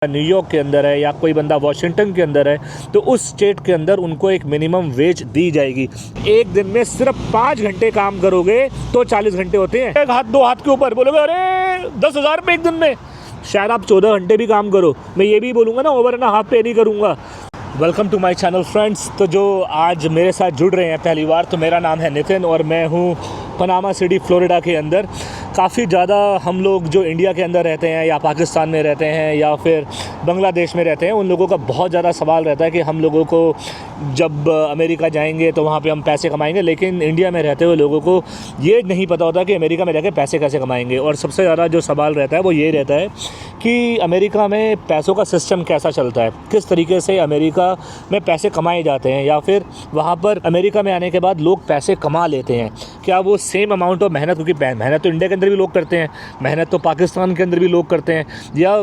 New York के अंदर है या कोई बंदा वॉशिंगटन के अंदर है, तो उस स्टेट के अंदर उनको एक मिनिमम वेज दी जाएगी। एक दिन में सिर्फ 5 घंटे काम करोगे तो 40 घंटे होते हैं। एक हाथ दो हाथ के ऊपर बोलोगे अरे 10,000 रुपये एक दिन में, शायद आप 14 घंटे भी काम करो। मैं ये भी बोलूँगा ना, ओवर ना हाफ पे नहीं करूँगा। Welcome to my channel friends. तो जो आज मेरे साथ जुड़ रहे हैं पहली बार, तो मेरा नाम है नितिन और मैं हूँ पनामा सिटी फ्लोरिडा के अंदर। काफ़ी ज़्यादा हम लोग जो इंडिया के अंदर रहते हैं या पाकिस्तान में रहते हैं या फिर बांग्लादेश में रहते हैं, उन लोगों का बहुत ज़्यादा सवाल रहता है कि हम लोगों को जब अमेरिका जाएंगे तो वहाँ पे हम पैसे कमाएंगे, लेकिन इंडिया में रहते हुए लोगों को ये नहीं पता होता कि अमेरिका में रह के पैसे कैसे कमाएंगे। और सबसे ज़्यादा जो सवाल रहता है वो ये रहता है कि अमेरिका में पैसों का सिस्टम कैसा चलता है, किस तरीके से अमेरिका में पैसे कमाए जाते हैं, या फिर वहाँ पर अमेरिका में आने के बाद लोग पैसे कमा लेते हैं। क्या वो सेम अमाउंट ऑफ मेहनत, क्योंकि मेहनत तो इंडिया के अंदर भी लोग करते हैं, मेहनत तो पाकिस्तान के अंदर भी लोग करते हैं, या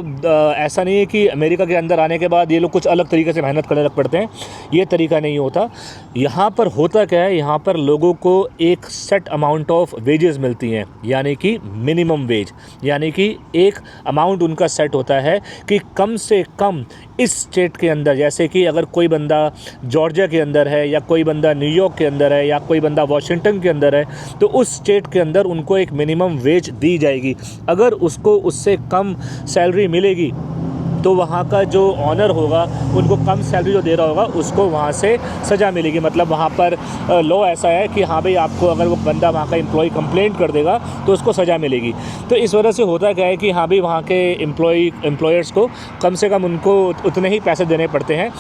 ऐसा नहीं है कि अमेरिका के अंदर आने के बाद ये लोग कुछ अलग तरीके से मेहनत करने लग पड़ते हैं। ये तरीका नहीं होता। यहाँ पर होता क्या है, यहाँ पर लोगों को एक सेट अमाउंट ऑफ वेजेस मिलती हैं, यानी कि मिनिमम वेज, यानी कि एक अमाउंट उनका सेट होता है कि कम से कम इस स्टेट के अंदर, जैसे कि अगर कोई बंदा जॉर्जिया के अंदर है या कोई बंदा न्यूयॉर्क के अंदर है या कोई बंदा वॉशिंगटन के अंदर है, तो उस स्टेट के अंदर उनको एक मिनिमम वेज दी जाएगी। अगर उसको उससे कम सैलरी मिलेगी तो वहाँ का जो ऑनर होगा, उनको कम सैलरी जो दे रहा होगा उसको वहाँ से सज़ा मिलेगी। मतलब वहाँ पर लॉ ऐसा है कि हाँ भाई, आपको अगर वो बंदा वहाँ का एम्प्लॉय कंप्लेंट कर देगा तो उसको सज़ा मिलेगी। तो इस वजह से होता क्या है कि हाँ भाई, वहाँ के एम्प्लॉयर्स को कम से कम उनको उतने ही पैसे देने पड़ते हैं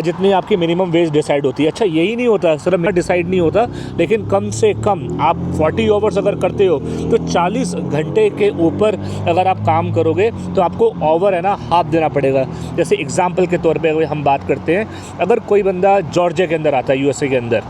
जितनी आपकी मिनिमम वेज डिसाइड होती है। अच्छा, यही नहीं होता, सिर्फ डिसाइड नहीं होता, लेकिन कम से कम आप 40 आवर्स अगर करते हो तो 40 घंटे के ऊपर अगर आप काम करोगे तो आपको ओवर है ना हाफ देना पड़ेगा। जैसे एग्जाम्पल के तौर पे अगर हम बात करते हैं, अगर कोई बंदा जॉर्जिया के अंदर आता है, यूएसए के अंदर,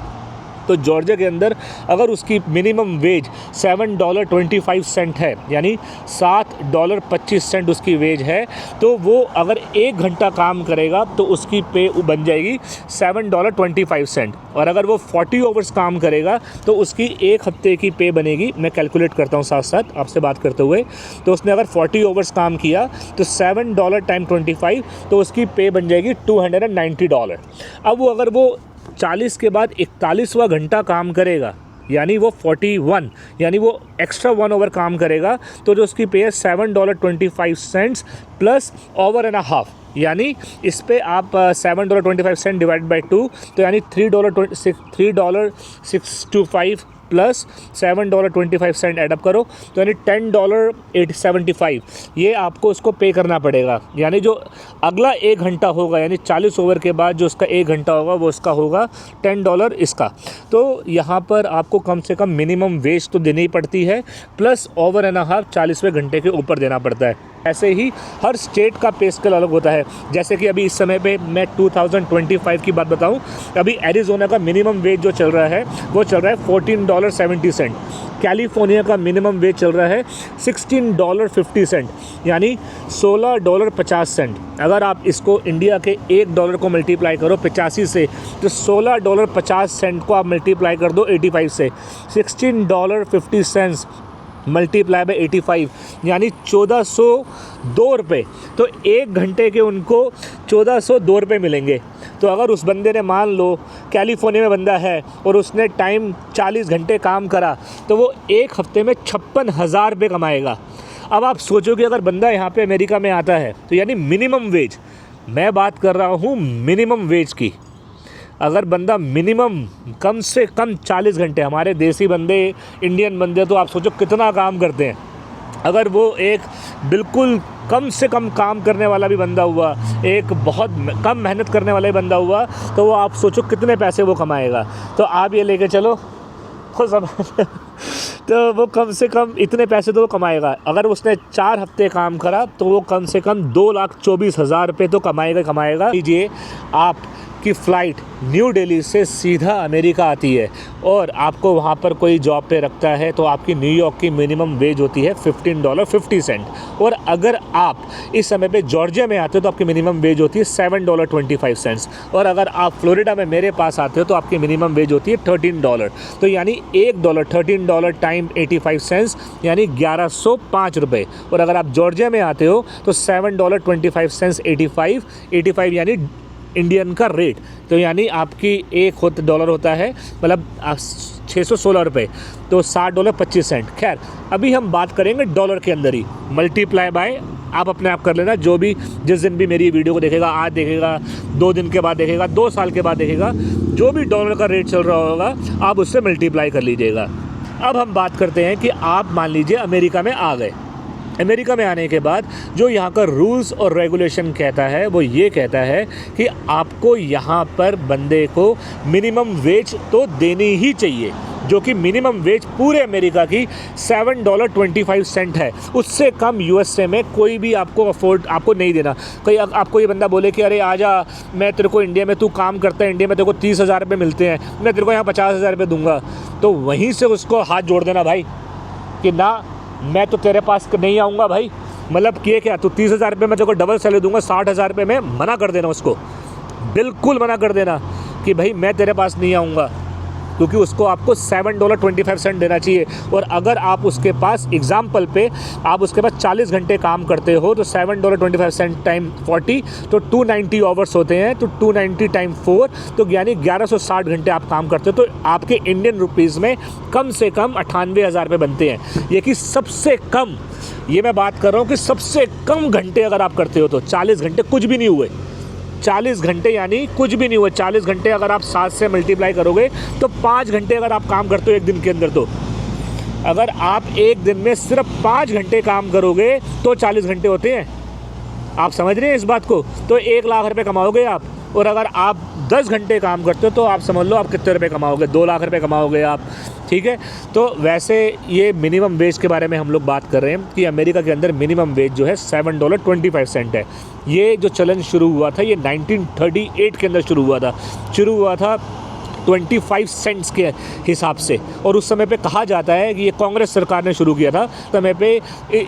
तो जॉर्जिया के अंदर अगर उसकी मिनिमम वेज $7.25 है, यानी $7.25 उसकी वेज है, तो वो अगर 1 घंटा काम करेगा तो उसकी पे बन जाएगी $7.25। और अगर वो 40 आवर्स काम करेगा तो उसकी 1 हफ्ते की पे बनेगी। मैं कैलकुलेट करता हूँ साथ साथ आपसे बात करते हुए। तो उसने अगर 40 आवर्स काम किया तो $7 टाइम 25, तो उसकी पे बन जाएगी $290। अब वो अगर वो 40 के बाद 41वां घंटा काम करेगा, यानी वो 41, यानी वो एक्स्ट्रा 1 आवर काम करेगा, तो जो उसकी पे है $7.25 प्लस ओवर एंड हाफ, यानी इस पे आप $7.25 डिवाइड बाई 2, तो यानी $3.625 प्लस $7.25 एडअप करो, तो यानी $10.75 ये आपको उसको पे करना पड़ेगा। यानी जो अगला 1 घंटा होगा, यानी 40 ओवर के बाद जो उसका 1 घंटा होगा वो उसका होगा $10 इसका। तो यहाँ पर आपको कम से कम मिनिमम वेज तो देनी पड़ती है, प्लस ओवर एंड हाफ 40वें घंटे के ऊपर देना पड़ता है। ऐसे ही हर स्टेट का पे स्केल अलग होता है। जैसे कि अभी इस समय पे मैं 2025 की बात बताऊं, अभी एरिज़ोना का मिनिमम वेज जो चल रहा है वो चल रहा है $14.70। कैलिफोर्निया का मिनिमम वेज चल रहा है $16.50, यानी $16.50। अगर आप इसको इंडिया के $1 को मल्टीप्लाई करो 85 से, तो $16.50 को आप मल्टीप्लाई कर दो 85 से, $16.50 मल्टीप्लाई बाई 85, यानी 1402 रुपये। तो 1 घंटे के उनको 1402 रुपये मिलेंगे। तो अगर उस बंदे ने, मान लो कैलिफोर्निया में बंदा है और उसने टाइम 40 घंटे काम करा, तो वो 1 हफ्ते में 56,000 रुपये कमाएगा। अब आप सोचो कि अगर बंदा यहाँ पे अमेरिका में आता है, तो यानी मिनिमम वेज, मैं बात कर रहा हूँ मिनिमम वेज की, अगर बंदा मिनिमम कम से कम 40 घंटे, हमारे देसी बंदे, इंडियन बंदे, तो आप सोचो कितना काम करते हैं। अगर वो एक बिल्कुल कम से कम काम करने वाला भी बंदा हुआ, एक बहुत कम मेहनत करने वाला भी बंदा हुआ, तो वो आप सोचो कितने पैसे वो कमाएगा। तो आप ये लेके चलो हो सब तो वो कम से कम इतने पैसे तो वो कमाएगा। अगर उसने 4 हफ्ते काम करा तो वो कम से कम 2,24,000 रुपये तो कमाएगा। लीजिए आप आपकी फ़्लाइट न्यू दिल्ली से सीधा अमेरिका आती है और आपको वहाँ पर कोई जॉब पे रखता है तो आपकी न्यूयॉर्क की मिनिमम वेज होती है $15.50 और अगर आप इस समय पे जॉर्जिया में आते हो तो आपकी मिनिमम वेज होती है $7.25 और अगर आप फ्लोरिडा में मेरे पास आते हो तो आपकी मिनिमम वेज होती है $13। तो यानी $1 $13 टाइम 85 सेंट्स यानी 1105 रुपये और अगर आप जॉर्जिया में आते हो तो $7.25 85 यानी इंडियन का रेट। तो यानी आपकी एक डॉलर होता है मतलब 616 रुपये तो $60.25। खैर अभी हम बात करेंगे डॉलर के अंदर ही, मल्टीप्लाई बाय आप अपने आप कर लेना। जो भी जिस दिन भी मेरी वीडियो को देखेगा, आज देखेगा, 2 दिन के बाद देखेगा, 2 साल के बाद देखेगा, जो भी डॉलर का रेट चल रहा होगा आप उससे मल्टीप्लाई कर लीजिएगा। अब हम बात करते हैं कि आप मान लीजिए अमेरिका में आ गए। अमेरिका में आने के बाद जो यहाँ का रूल्स और रेगुलेशन कहता है वो ये कहता है कि आपको यहाँ पर बंदे को मिनिमम वेज तो देनी ही चाहिए, जो कि मिनिमम वेज पूरे अमेरिका की $7.25 है। उससे कम यूएसए में कोई भी आपको नहीं देना। कोई आपको ये बंदा बोले कि अरे आजा, मैं तेरे को इंडिया में, तू काम करता है इंडिया में, तेरे को 30,000 रुपये मिलते हैं, मैं तेरे को यहाँ 50,000 रुपये दूंगा, तो वहीं से उसको हाथ जोड़ देना भाई कि ना, मैं तो तेरे पास नहीं आऊँगा भाई। मतलब किए क्या, तू 30,000 रुपये मैं तेरे को डबल सैलरी दूंगा, 60,000 रुपये में मना कर देना उसको, बिल्कुल मना कर देना कि भाई मैं तेरे पास नहीं आऊँगा, क्योंकि उसको आपको $7.25 देना चाहिए। और अगर आप उसके पास एग्जाम्पल पे आप उसके पास 40 घंटे काम करते हो तो $7.25 टाइम 40 तो 290 आवर्स होते हैं, तो 290 टाइम 4 तो यानी 1160 घंटे आप काम करते हो, तो आपके इंडियन रुपीज़ में कम से कम 98,000 रुपये बनते हैं। ये कि सबसे कम, ये मैं बात कर रहा हूँ कि सबसे कम घंटे अगर आप करते हो तो 40 घंटे कुछ भी नहीं हुए, 40 घंटे यानी कुछ भी नहीं हुआ। 40 घंटे अगर आप 7 से मल्टीप्लाई करोगे तो 5 घंटे अगर आप काम करते हो एक दिन के अंदर, तो अगर आप एक दिन में सिर्फ 5 घंटे काम करोगे तो 40 घंटे होते हैं। आप समझ रहे हैं इस बात को? तो 1 लाख रुपए कमाओगे आप। और अगर आप 10 घंटे काम करते हो तो आप समझ लो आप कितने रुपए कमाओगे, 2 लाख रुपए कमाओगे आप। ठीक है, तो वैसे ये मिनिमम वेज के बारे में हम लोग बात कर रहे हैं कि अमेरिका के अंदर मिनिमम वेज जो है $7.25 है। ये जो चलन शुरू हुआ था ये 1938 के अंदर शुरू हुआ था 25 सेंट्स के हिसाब से। और उस समय पे कहा जाता है कि ये कांग्रेस सरकार ने शुरू किया था। समय पे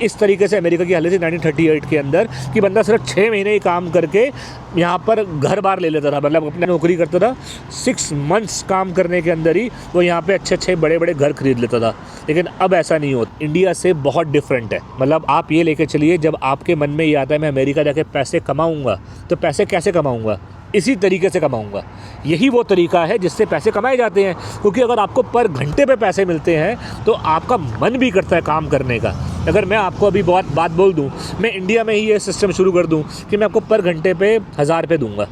इस तरीके से अमेरिका की हालत थी 1938 के अंदर कि बंदा सिर्फ 6 महीने ही काम करके यहाँ पर घर बार ले लेता था, मतलब अपनी नौकरी करता था, 6 मंथ्स काम करने के अंदर ही वो यहाँ पे अच्छे बड़े बड़े घर खरीद लेता था। लेकिन अब ऐसा नहीं होता, इंडिया से बहुत डिफरेंट है। मतलब आप ये लेके चलिए, जब आपके मन में ये आता है मैं अमेरिका जाके पैसे कमाऊँगा, तो पैसे कैसे कमाऊँगा? इसी तरीके से कमाऊंगा। यही वो तरीका है जिससे पैसे कमाए जाते हैं, क्योंकि अगर आपको पर घंटे पे पैसे मिलते हैं तो आपका मन भी करता है काम करने का। अगर मैं आपको अभी बहुत बात बोल दूं, मैं इंडिया में ही ये सिस्टम शुरू कर दूं कि मैं आपको पर घंटे पे 1000 रुपये दूंगा,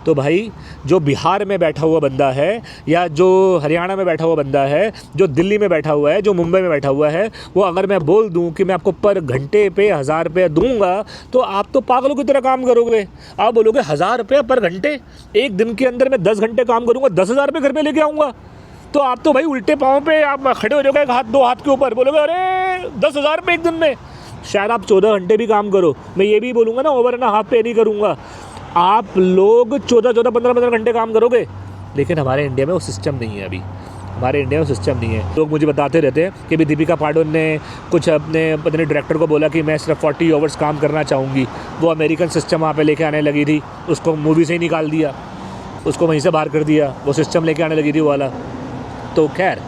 तो भाई जो बिहार में बैठा हुआ बंदा है या जो हरियाणा में बैठा हुआ बंदा है, जो दिल्ली में बैठा हुआ है, जो मुंबई में बैठा हुआ है, वो अगर मैं बोल दूं कि मैं आपको पर घंटे पे 1000 रुपये दूंगा तो आप तो पागलों की तरह काम करोगे। आप बोलोगे 1000 रुपये पर घंटे, एक दिन के अंदर मैं 10 घंटे काम करूँगा, 10,000 रुपये घर पर लेके आऊँगा। तो आप तो भाई उल्टे पाँव पे आप खड़े हो जाओगे, हाथ 2 हाथ के ऊपर, बोलोगे अरे 10,000 रुपये एक दिन में। शायद आप 14 घंटे भी काम करो, मैं ये भी बोलूँगा ना, ओवर ना हाफ पे नहीं करूँगा। आप लोग 14 15 घंटे काम करोगे, लेकिन हमारे इंडिया में वो सिस्टम नहीं है। अभी हमारे इंडिया में सिस्टम नहीं है। लोग मुझे बताते रहते हैं कि भी दीपिका पादुकोण ने कुछ अपने पत्नी डायरेक्टर को बोला कि मैं सिर्फ 40 आवर्स काम करना चाहूँगी। वो अमेरिकन सिस्टम वहाँ पे लेके आने लगी थी, उसको मूवी से ही निकाल दिया, उसको वहीं से बाहर कर दिया, वो सिस्टम लेके आने लगी थी वो वाला। तो खैर,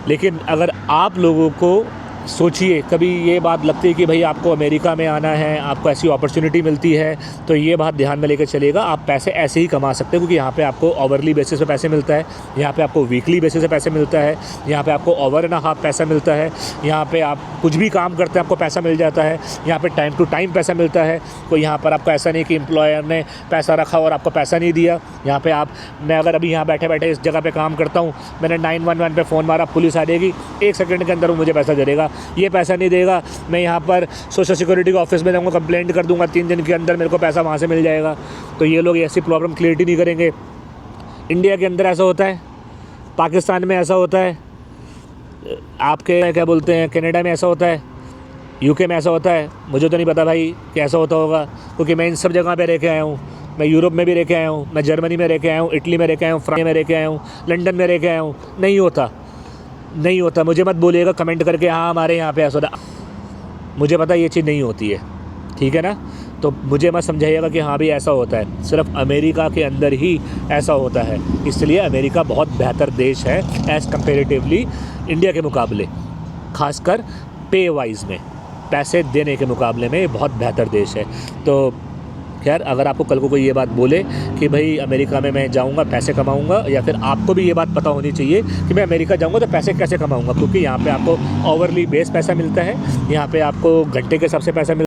लेकिन अगर आप लोगों को सोचिए कभी ये बात लगती है कि भाई आपको अमेरिका में आना है, आपको ऐसी अपॉर्चुनिटी मिलती है, तो ये बात ध्यान में लेकर चलिएगा। आप पैसे ऐसे ही कमा सकते हैं, क्योंकि यहाँ पे आपको आवरली बेसिस पे पैसे मिलता है, यहाँ पे आपको वीकली बेसिस पे पैसे मिलता है, यहाँ पे आपको ओवर एंड हाफ पैसा मिलता है, यहाँ पे आप कुछ भी काम करते हैं आपको पैसा मिल जाता है, यहाँ पे टाइम टू टाइम पैसा मिलता है। कोई यहाँ पर आपको ऐसा नहीं कि एम्प्लॉयर ने पैसा रखा और आपको पैसा नहीं दिया। यहाँ पे मैं अगर अभी यहाँ बैठे बैठे इस जगह पे काम करता हूँ, मैंने 911 पे फ़ोन मारा, पुलिस आ जाएगी, 1 सेकंड के अंदर वो मुझे पैसा दे देगा। ये पैसा नहीं देगा, मैं यहाँ पर सोशल सिक्योरिटी के ऑफिस में जाऊँगा, कंप्लेंट कर दूँगा, 3 दिन के अंदर मेरे को पैसा वहाँ से मिल जाएगा। तो ये लोग ऐसी प्रॉब्लम क्रिएट ही नहीं करेंगे। इंडिया के अंदर ऐसा होता है, पाकिस्तान में ऐसा होता है, आपके क्या बोलते हैं कनाडा में ऐसा होता है, यूके में ऐसा होता है। मुझे तो नहीं पता भाई कैसा होता होगा, क्योंकि मैं इन सब जगह पे रह के आया हूँ। मैं यूरोप में भी रह के आया हूँ, मैं जर्मनी में रह के आया हूँ, इटली में रह के आया हूँ, फ्रांस में रह के आया हूँ, लंदन में रह के आया हूँ। नहीं होता, नहीं होता। मुझे मत बोलिएगा कमेंट करके हाँ हमारे यहाँ पे ऐसा होता, मुझे पता ये चीज़ नहीं होती है, ठीक है ना। तो मुझे मत समझाइएगा कि हाँ भी ऐसा होता है, सिर्फ अमेरिका के अंदर ही ऐसा होता है। इसलिए अमेरिका बहुत बेहतर देश है एज़ कम्पेरेटिवली इंडिया के मुकाबले, खासकर पे वाइज में, पैसे देने के मुकाबले में ये बहुत बेहतर देश है। तो खैर, अगर आपको कल को कोई ये बात बोले कि भाई अमेरिका में मैं जाऊंगा पैसे कमाऊंगा, या फिर आपको भी ये बात पता होनी चाहिए कि मैं अमेरिका जाऊंगा तो पैसे कैसे कमाऊंगा, क्योंकि यहाँ पे आपको ओवरली बेस पैसा मिलता है, यहाँ पे आपको घंटे के हिसाब से पैसा